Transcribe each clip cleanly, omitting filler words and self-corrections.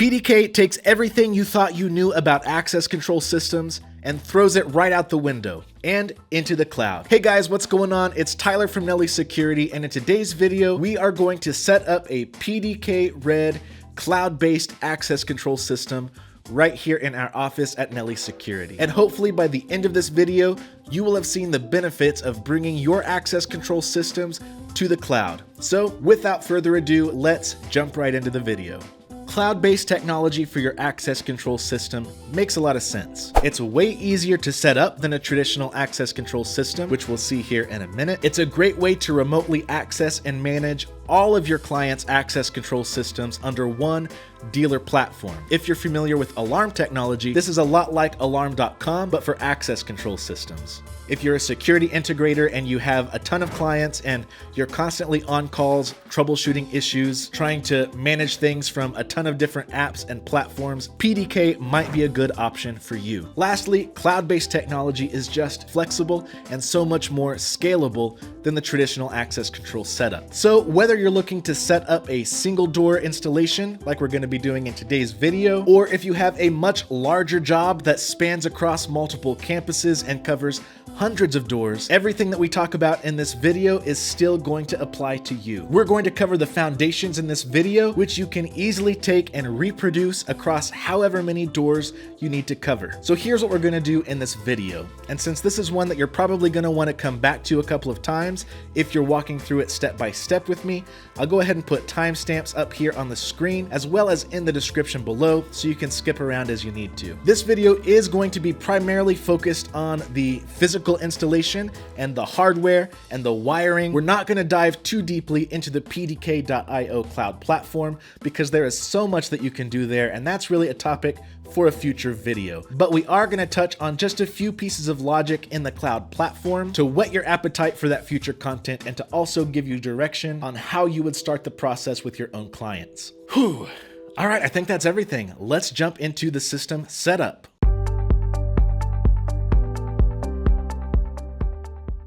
PDK takes everything you thought you knew about access control systems and throws it right out the window and into the cloud. Hey guys, what's going on? It's Tyler from Nelly Security, and in today's video, we are going to set up a PDK Red cloud-based access control system right here in our office at Nelly Security. And hopefully by the end of this video, you will have seen the benefits of bringing your access control systems to the cloud. So without further ado, let's jump right into the video. Cloud-based technology for your access control system makes a lot of sense. It's way easier to set up than a traditional access control system, which we'll see here in a minute. It's a great way to remotely access and manage all of your clients' access control systems under one dealer platform. If you're familiar with alarm technology, this is a lot like alarm.com, but for access control systems. If you're a security integrator and you have a ton of clients and you're constantly on calls, troubleshooting issues, trying to manage things from a ton of different apps and platforms, PDK might be a good option for you. Lastly, cloud-based technology is just flexible and so much more scalable than the traditional access control setup. So whether you're looking to set up a single door installation like we're going to be doing in today's video, or if you have a much larger job that spans across multiple campuses and covers hundreds of doors, everything that we talk about in this video is still going to apply to you. We're going to cover the foundations in this video, which you can easily take and reproduce across however many doors you need to cover. So here's what we're going to do in this video. And since this is one that you're probably going to want to come back to a couple of times if you're walking through it step by step with me, I'll go ahead and put timestamps up here on the screen as well as in the description below so you can skip around as you need to. This video is going to be primarily focused on the physical installation and the hardware and the wiring. We're not going to dive too deeply into the PDK.io cloud platform because there is so much that you can do there, and that's really a topic for a future video. But we are going to touch on just a few pieces of logic in the cloud platform to whet your appetite for that future content and to also give you direction on how you would start the process with your own clients. Whew. All right, I think that's everything. Let's jump into the system setup.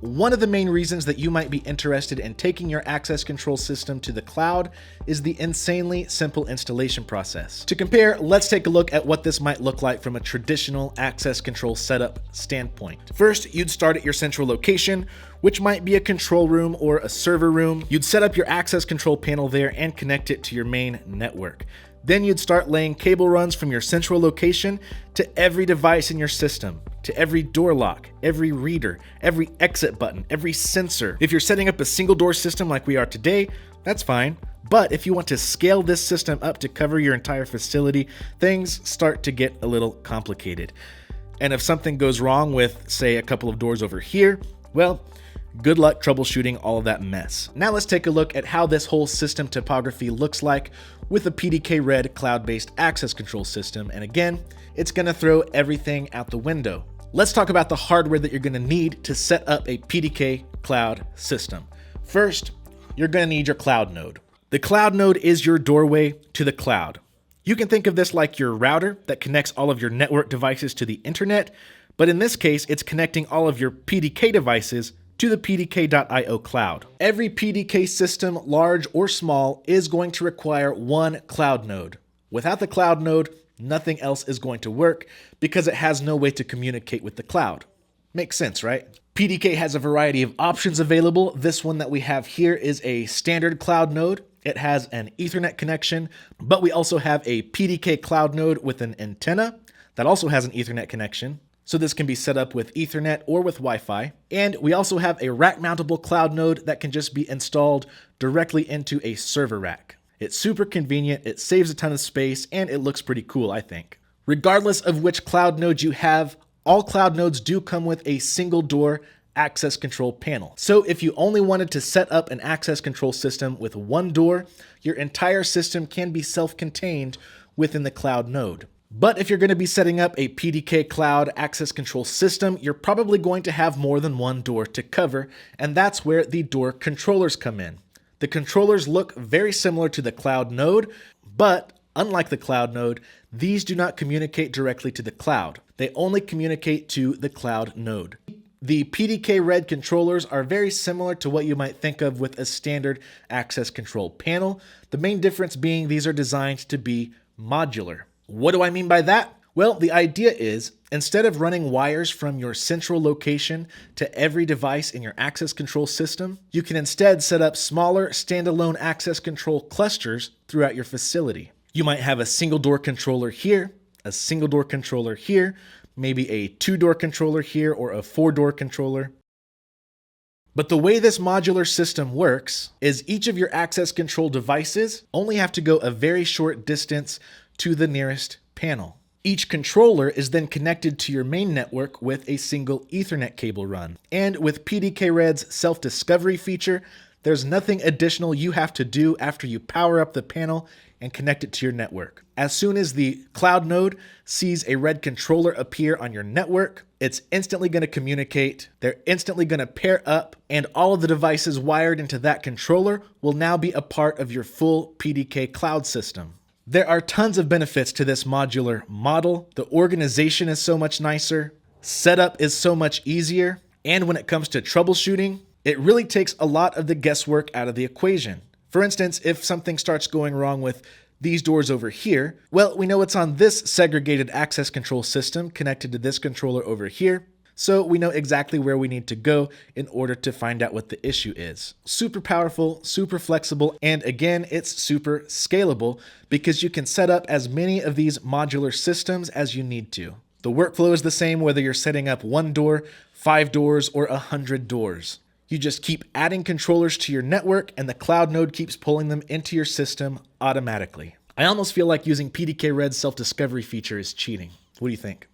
One of the main reasons that you might be interested in taking your access control system to the cloud is the insanely simple installation process. To compare, let's take a look at what this might look like from a traditional access control setup standpoint. First, you'd start at your central location, which might be a control room or a server room. You'd set up your access control panel there and connect it to your main network. Then you'd start laying cable runs from your central location to every device in your system, to every door lock, every reader, every exit button, every sensor. If you're setting up a single door system like we are today, that's fine. But if you want to scale this system up to cover your entire facility, things start to get a little complicated. And if something goes wrong with, say, a couple of doors over here, well, good luck troubleshooting all of that mess. Now let's take a look at how this whole system topography looks like with a PDK Red cloud-based access control system. And again, it's gonna throw everything out the window. Let's talk about the hardware that you're gonna need to set up a PDK cloud system. First, you're gonna need your cloud node. The cloud node is your doorway to the cloud. You can think of this like your router that connects all of your network devices to the internet, but in this case, it's connecting all of your PDK devices to the PDK.io cloud. Every PDK system, large or small, is going to require one cloud node. Without the cloud node, nothing else is going to work because it has no way to communicate with the cloud. Makes sense, right? PDK has a variety of options available. This one that we have here is a standard cloud node. It has an Ethernet connection, but we also have a PDK cloud node with an antenna that also has an Ethernet connection. So this can be set up with Ethernet or with Wi-Fi. And we also have a rack-mountable cloud node that can just be installed directly into a server rack. It's super convenient, it saves a ton of space, and it looks pretty cool, I think. Regardless of which cloud node you have, all cloud nodes do come with a single door access control panel. So if you only wanted to set up an access control system with one door, your entire system can be self-contained within the cloud node. But if you're going to be setting up a PDK cloud access control system, you're probably going to have more than one door to cover, and that's where the door controllers come in. The controllers look very similar to the cloud node, but unlike the cloud node, these do not communicate directly to the cloud. They only communicate to the cloud node. The PDK Red controllers are very similar to what you might think of with a standard access control panel. The main difference being these are designed to be modular. What do I mean by that? Well, the idea is, instead of running wires from your central location to every device in your access control system, you can instead set up smaller standalone access control clusters throughout your facility. You might have a single door controller here, a single door controller here, maybe a 2-door controller here, or a 4-door controller. But the way this modular system works is each of your access control devices only have to go a very short distance to the nearest panel. Each controller is then connected to your main network with a single Ethernet cable run. And with PDK Red's self-discovery feature, there's nothing additional you have to do after you power up the panel and connect it to your network. As soon as the cloud node sees a red controller appear on your network, it's instantly going to communicate, they're instantly going to pair up, and all of the devices wired into that controller will now be a part of your full PDK cloud system. There are tons of benefits to this modular model. The organization is so much nicer, setup is so much easier, and when it comes to troubleshooting, it really takes a lot of the guesswork out of the equation. For instance, if something starts going wrong with these doors over here, well, we know it's on this segregated access control system connected to this controller over here, so we know exactly where we need to go in order to find out what the issue is. Super powerful, super flexible, and again, it's super scalable because you can set up as many of these modular systems as you need to. The workflow is the same whether you're setting up 1 door, 5 doors, or 100 doors. You just keep adding controllers to your network and the cloud node keeps pulling them into your system automatically. I almost feel like using PDK Red's self-discovery feature is cheating. What do you think?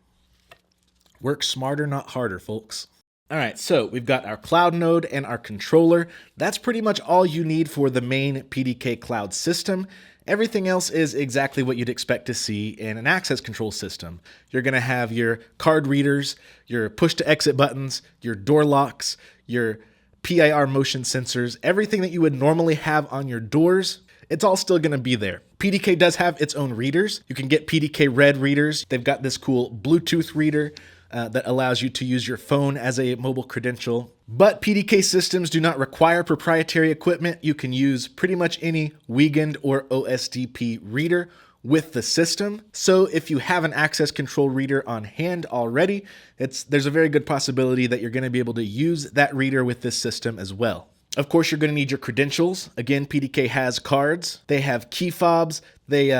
Work smarter, not harder, folks. All right, so we've got our cloud node and our controller. That's pretty much all you need for the main PDK cloud system. Everything else is exactly what you'd expect to see in an access control system. You're gonna have your card readers, your push to exit buttons, your door locks, your PIR motion sensors, everything that you would normally have on your doors, it's all still going to be there. PDK does have its own readers. You can get PDK Red readers. They've got this cool Bluetooth reader that allows you to use your phone as a mobile credential. But PDK systems do not require proprietary equipment. You can use pretty much any Wiegand or OSDP reader with the system. So if you have an access control reader on hand already, there's a very good possibility that you're going to be able to use that reader with this system as well. Of course, you're going to need your credentials. Again, PDK has cards. They have key fobs. They,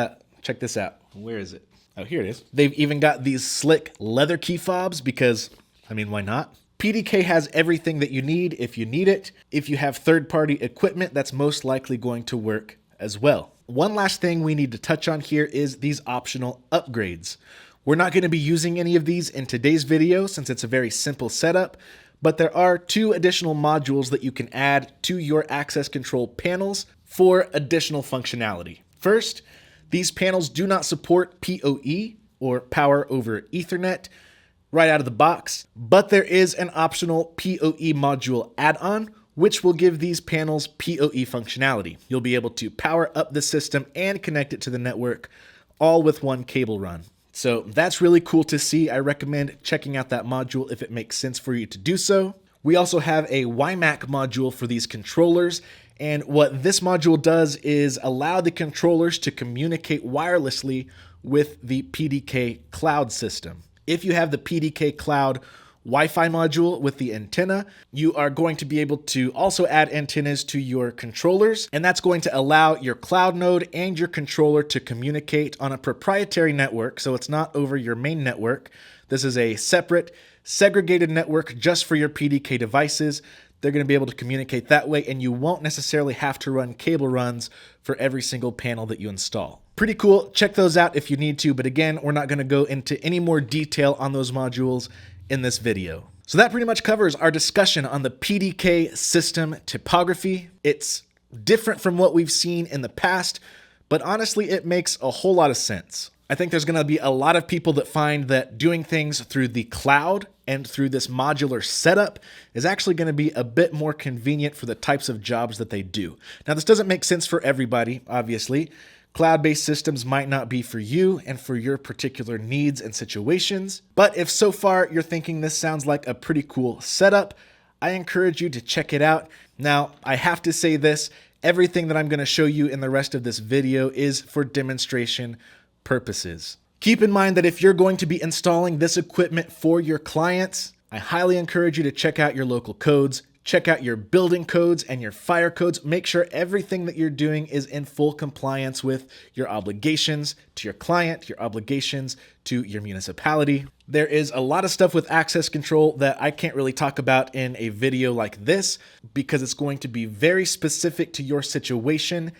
check this out. Where is it? Oh, here it is. They've even got these slick leather key fobs because, I mean, why not? PDK has everything that you need if you need it. If you have third-party equipment, that's most likely going to work as well. One last thing we need to touch on here is these optional upgrades. We're not going to be using any of these in today's video since it's a very simple setup, but there are 2 additional modules that you can add to your access control panels for additional functionality. First, these panels do not support PoE or Power over Ethernet right out of the box, but there is an optional PoE module add-on which will give these panels PoE functionality. You'll be able to power up the system and connect it to the network all with one cable run. So that's really cool to see. I recommend checking out that module if it makes sense for you to do so. We also have a WiMAC module for these controllers, and what this module does is allow the controllers to communicate wirelessly with the PDK cloud system. If you have the PDK cloud Wi-Fi module with the antenna, you are going to be able to also add antennas to your controllers, and that's going to allow your cloud node and your controller to communicate on a proprietary network, so it's not over your main network. This is a separate, segregated network just for your PDK devices. They're going to be able to communicate that way, and you won't necessarily have to run cable runs for every single panel that you install. Pretty cool. Check those out if you need to, but again, we're not going to go into any more detail on those modules in this video. So that pretty much covers our discussion on the PDK system typography. It's different from what we've seen in the past, but honestly, it makes a whole lot of sense. I think there's going to be a lot of people that find that doing things through the cloud and through this modular setup is actually going to be a bit more convenient for the types of jobs that they do. Now, this doesn't make sense for everybody, obviously. Cloud-based systems might not be for you and for your particular needs and situations, but if so far you're thinking this sounds like a pretty cool setup, I encourage you to check it out. Now, I have to say this, everything that I'm going to show you in the rest of this video is for demonstration purposes. Keep in mind that if you're going to be installing this equipment for your clients, I highly encourage you to check out your local codes, check out your building codes and your fire codes. Make sure everything that you're doing is in full compliance with your obligations to your client, your obligations to your municipality. There is a lot of stuff with access control that I can't really talk about in a video like this because it's going to be very specific to your situation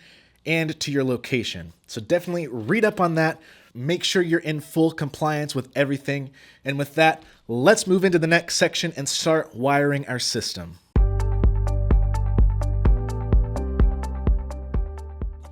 and to your location. So definitely read up on that. Make sure you're in full compliance with everything. And with that, let's move into the next section and start wiring our system.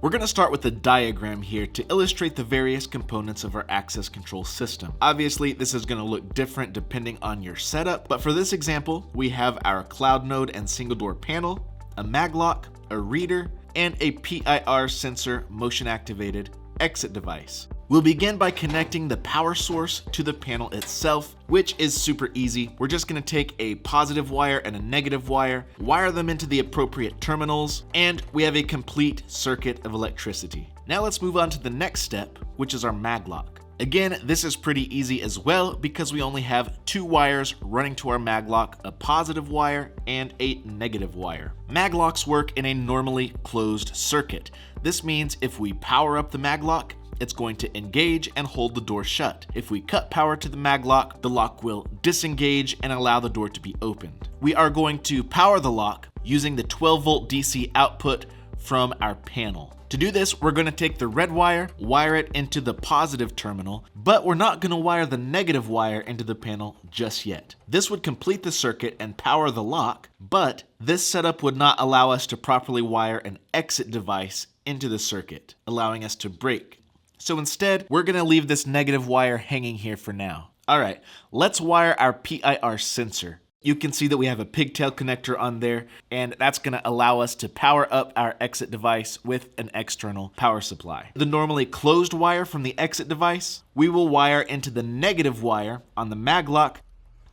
We're going to start with a diagram here to illustrate the various components of our access control system. Obviously, this is going to look different depending on your setup, but for this example, we have our cloud node and single door panel, a maglock, a reader, and a PIR sensor motion activated exit device. We'll begin by connecting the power source to the panel itself, which is super easy. We're just going to take a positive wire and a negative wire, wire them into the appropriate terminals, and we have a complete circuit of electricity. Now let's move on to the next step, which is our maglock. Again, this is pretty easy as well because we only have two wires running to our maglock, a positive wire and a negative wire. Maglocks work in a normally closed circuit. This means if we power up the maglock, it's going to engage and hold the door shut. If we cut power to the maglock, the lock will disengage and allow the door to be opened. We are going to power the lock using the 12-volt DC output from our panel. To do this, we're going to take the red wire, wire it into the positive terminal, but we're not going to wire the negative wire into the panel just yet. This would complete the circuit and power the lock, but this setup would not allow us to properly wire an exit device into the circuit, allowing us to break. So instead, we're going to leave this negative wire hanging here for now. All right, let's wire our PIR sensor. You can see that we have a pigtail connector on there, and that's going to allow us to power up our exit device with an external power supply. The normally closed wire from the exit device, we will wire into the negative wire on the maglock.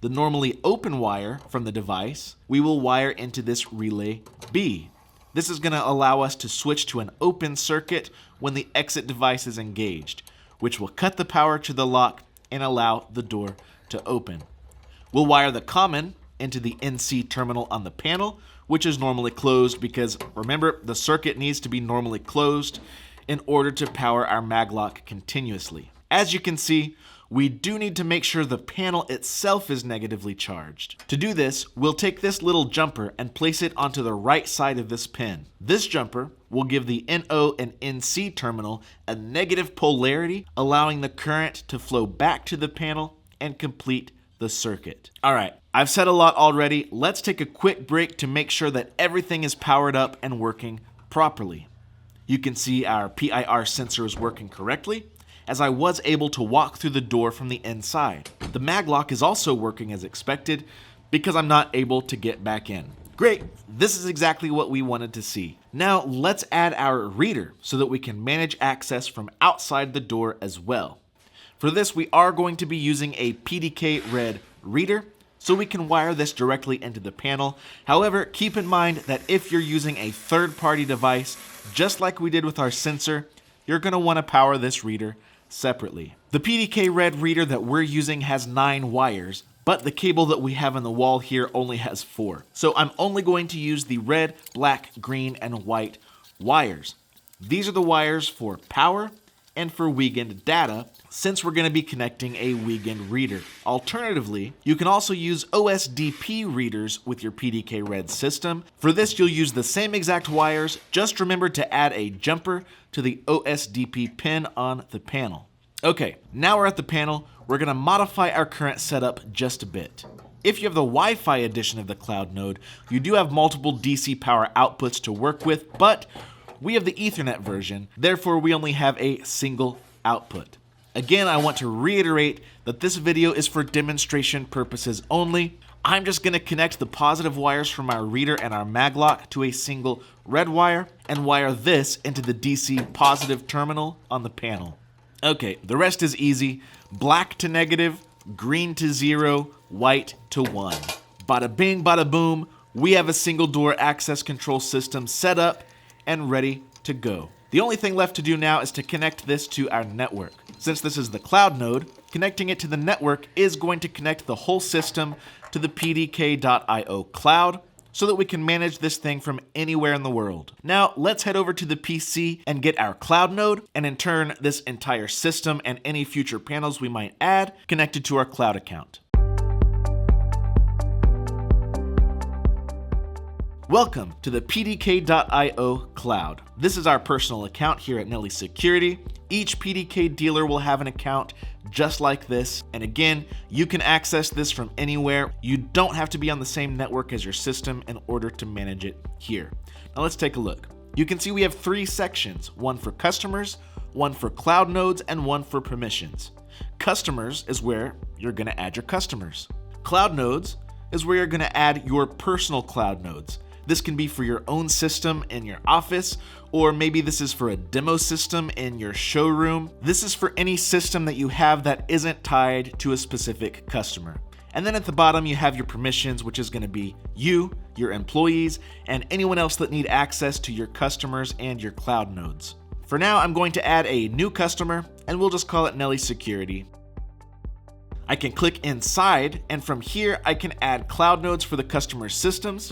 The normally open wire from the device, we will wire into this relay B. This is going to allow us to switch to an open circuit when the exit device is engaged, which will cut the power to the lock and allow the door to open. We'll wire the common into the NC terminal on the panel, which is normally closed because, remember, the circuit needs to be normally closed in order to power our maglock continuously. As you can see, we do need to make sure the panel itself is negatively charged. To do this, we'll take this little jumper and place it onto the right side of this pin. This jumper will give the NO and NC terminal a negative polarity, allowing the current to flow back to the panel and complete the circuit. All right, I've said a lot already. Let's take a quick break to make sure that everything is powered up and working properly. You can see our PIR sensor is working correctly, as I was able to walk through the door from the inside. The maglock is also working as expected because I'm not able to get back in. Great, this is exactly what we wanted to see. Now let's add our reader so that we can manage access from outside the door as well. For this, we are going to be using a PDK Red reader, so we can wire this directly into the panel. However, keep in mind that if you're using a third-party device, just like we did with our sensor, you're going to want to power this reader separately. The PDK Red reader that we're using has 9 wires, but the cable that we have on the wall here only has 4. So I'm only going to use the red, black, green, and white wires. These are the wires for power and for weekend data, since we're going to be connecting a weekend reader. Alternatively, you can also use OSDP readers with your PDK Red system. For this, you'll use the same exact wires, just remember to add a jumper to the OSDP pin on the panel. Okay, now we're at the panel. We're going to modify our current setup just a bit. If you have the Wi-Fi edition of the Cloud Node, you do have multiple DC power outputs to work with, but we have the Ethernet version, therefore we only have a single output. Again, I want to reiterate that this video is for demonstration purposes only. I'm just going to connect the positive wires from our reader and our maglock to a single red wire and wire this into the DC positive terminal on the panel. Okay, the rest is easy. Black to negative, green to 0, white to 1. Bada bing, bada boom, we have a single door access control system set up and ready to go. The only thing left to do now is to connect this to our network. Since this is the cloud node, connecting it to the network is going to connect the whole system to the PDK.io cloud so that we can manage this thing from anywhere in the world. Now, let's head over to the PC and get our cloud node, and in turn, this entire system and any future panels we might add connected to our cloud account. Welcome to the PDK.io cloud. This is our personal account here at Nelly Security. Each PDK dealer will have an account just like this. And again, you can access this from anywhere. You don't have to be on the same network as your system in order to manage it here. Now let's take a look. You can see we have 3 sections, one for customers, one for cloud nodes, and one for permissions. Customers is where you're gonna add your customers. Cloud nodes is where you're gonna add your personal cloud nodes. This can be for your own system in your office, or maybe this is for a demo system in your showroom. This is for any system that you have that isn't tied to a specific customer. And then at the bottom, you have your permissions, which is going to be you, your employees, and anyone else that need access to your customers and your cloud nodes. For now, I'm going to add a new customer, and we'll just call it Nelly Security. I can click inside, and from here, I can add cloud nodes for the customer's systems,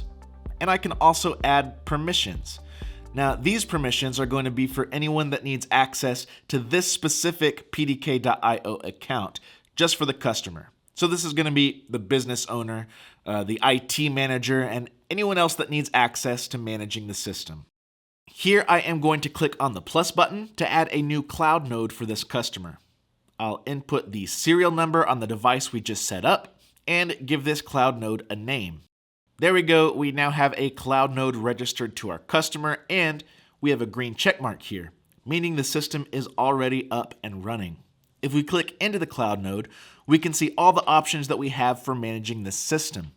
and I can also add permissions. Now, these permissions are going to be for anyone that needs access to this specific PDK.io account, just for the customer. So this is going to be the business owner, the IT manager, and anyone else that needs access to managing the system. Here I am going to click on the plus button to add a new cloud node for this customer. I'll input the serial number on the device we just set up and give this cloud node a name. There we go, we now have a cloud node registered to our customer, and we have a green check mark here, meaning the system is already up and running. If we click into the cloud node, we can see all the options that we have for managing this system.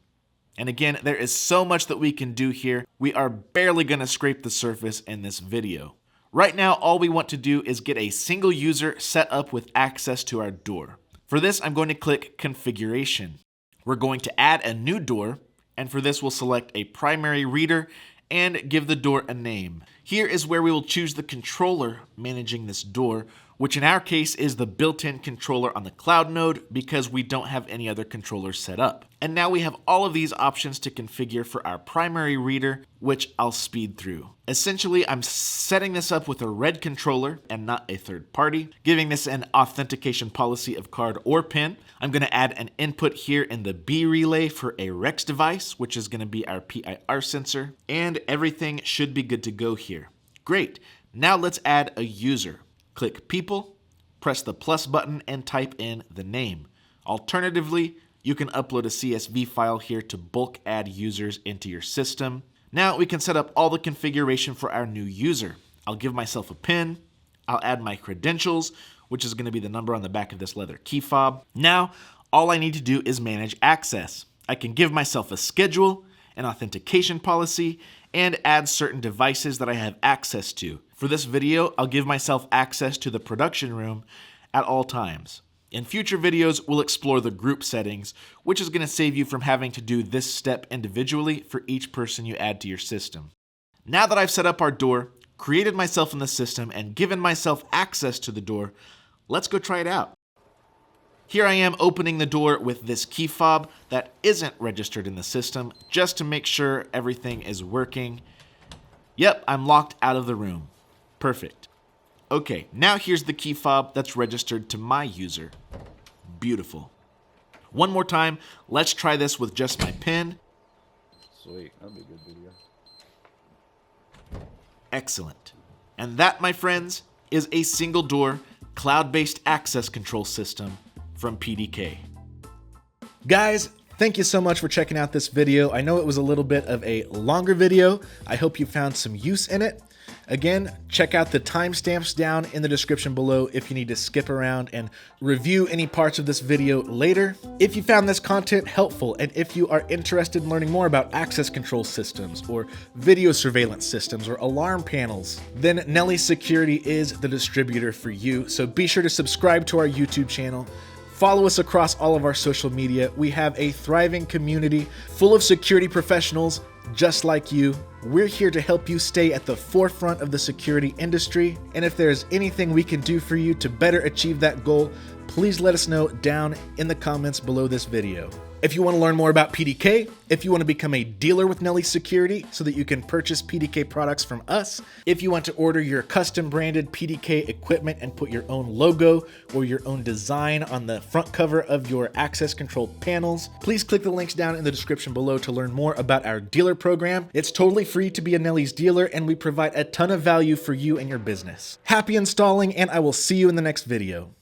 And again, there is so much that we can do here. We are barely going to scrape the surface in this video. Right now, all we want to do is get a single user set up with access to our door. For this, I'm going to click Configuration. We're going to add a new door, and for this, we'll select a primary reader and give the door a name. Here is where we will choose the controller managing this door, which in our case is the built-in controller on the cloud node because we don't have any other controllers set up. And now we have all of these options to configure for our primary reader, which I'll speed through. Essentially, I'm setting this up with a red controller and not a third party, giving this an authentication policy of card or PIN. I'm going to add an input here in the B relay for a REX device, which is going to be our PIR sensor, and everything should be good to go here. Great. Now let's add a user. Click People, press the plus button, and type in the name. Alternatively, you can upload a CSV file here to bulk add users into your system. Now we can set up all the configuration for our new user. I'll give myself a PIN. I'll add my credentials, which is going to be the number on the back of this leather key fob. Now, all I need to do is manage access. I can give myself a schedule, an authentication policy, and add certain devices that I have access to. For this video, I'll give myself access to the production room at all times. In future videos, we'll explore the group settings, which is going to save you from having to do this step individually for each person you add to your system. Now that I've set up our door, created myself in the system, and given myself access to the door, let's go try it out. Here I am opening the door with this key fob that isn't registered in the system, just to make sure everything is working. Yep, I'm locked out of the room. Perfect. Okay, now here's the key fob that's registered to my user. Beautiful. One more time, let's try this with just my PIN. Sweet, that'd be a good video. Excellent. And that, my friends, is a single door, cloud-based access control system from PDK. Guys, thank you so much for checking out this video. I know it was a little bit of a longer video. I hope you found some use in it. Again, check out the timestamps down in the description below if you need to skip around and review any parts of this video later. If you found this content helpful, and if you are interested in learning more about access control systems or video surveillance systems or alarm panels, then Nelly Security is the distributor for you. So be sure to subscribe to our YouTube channel, Follow us across all of our social media. We have a thriving community full of security professionals just like you. We're here to help you stay at the forefront of the security industry. And if there's anything we can do for you to better achieve that goal, please let us know down in the comments below this video. If you want to learn more about PDK, if you want to become a dealer with Nelly Security so that you can purchase PDK products from us, if you want to order your custom branded PDK equipment and put your own logo or your own design on the front cover of your access control panels, please click the links down in the description below to learn more about our dealer program. It's totally free to be a Nelly's dealer, and we provide a ton of value for you and your business. Happy installing, and I will see you in the next video.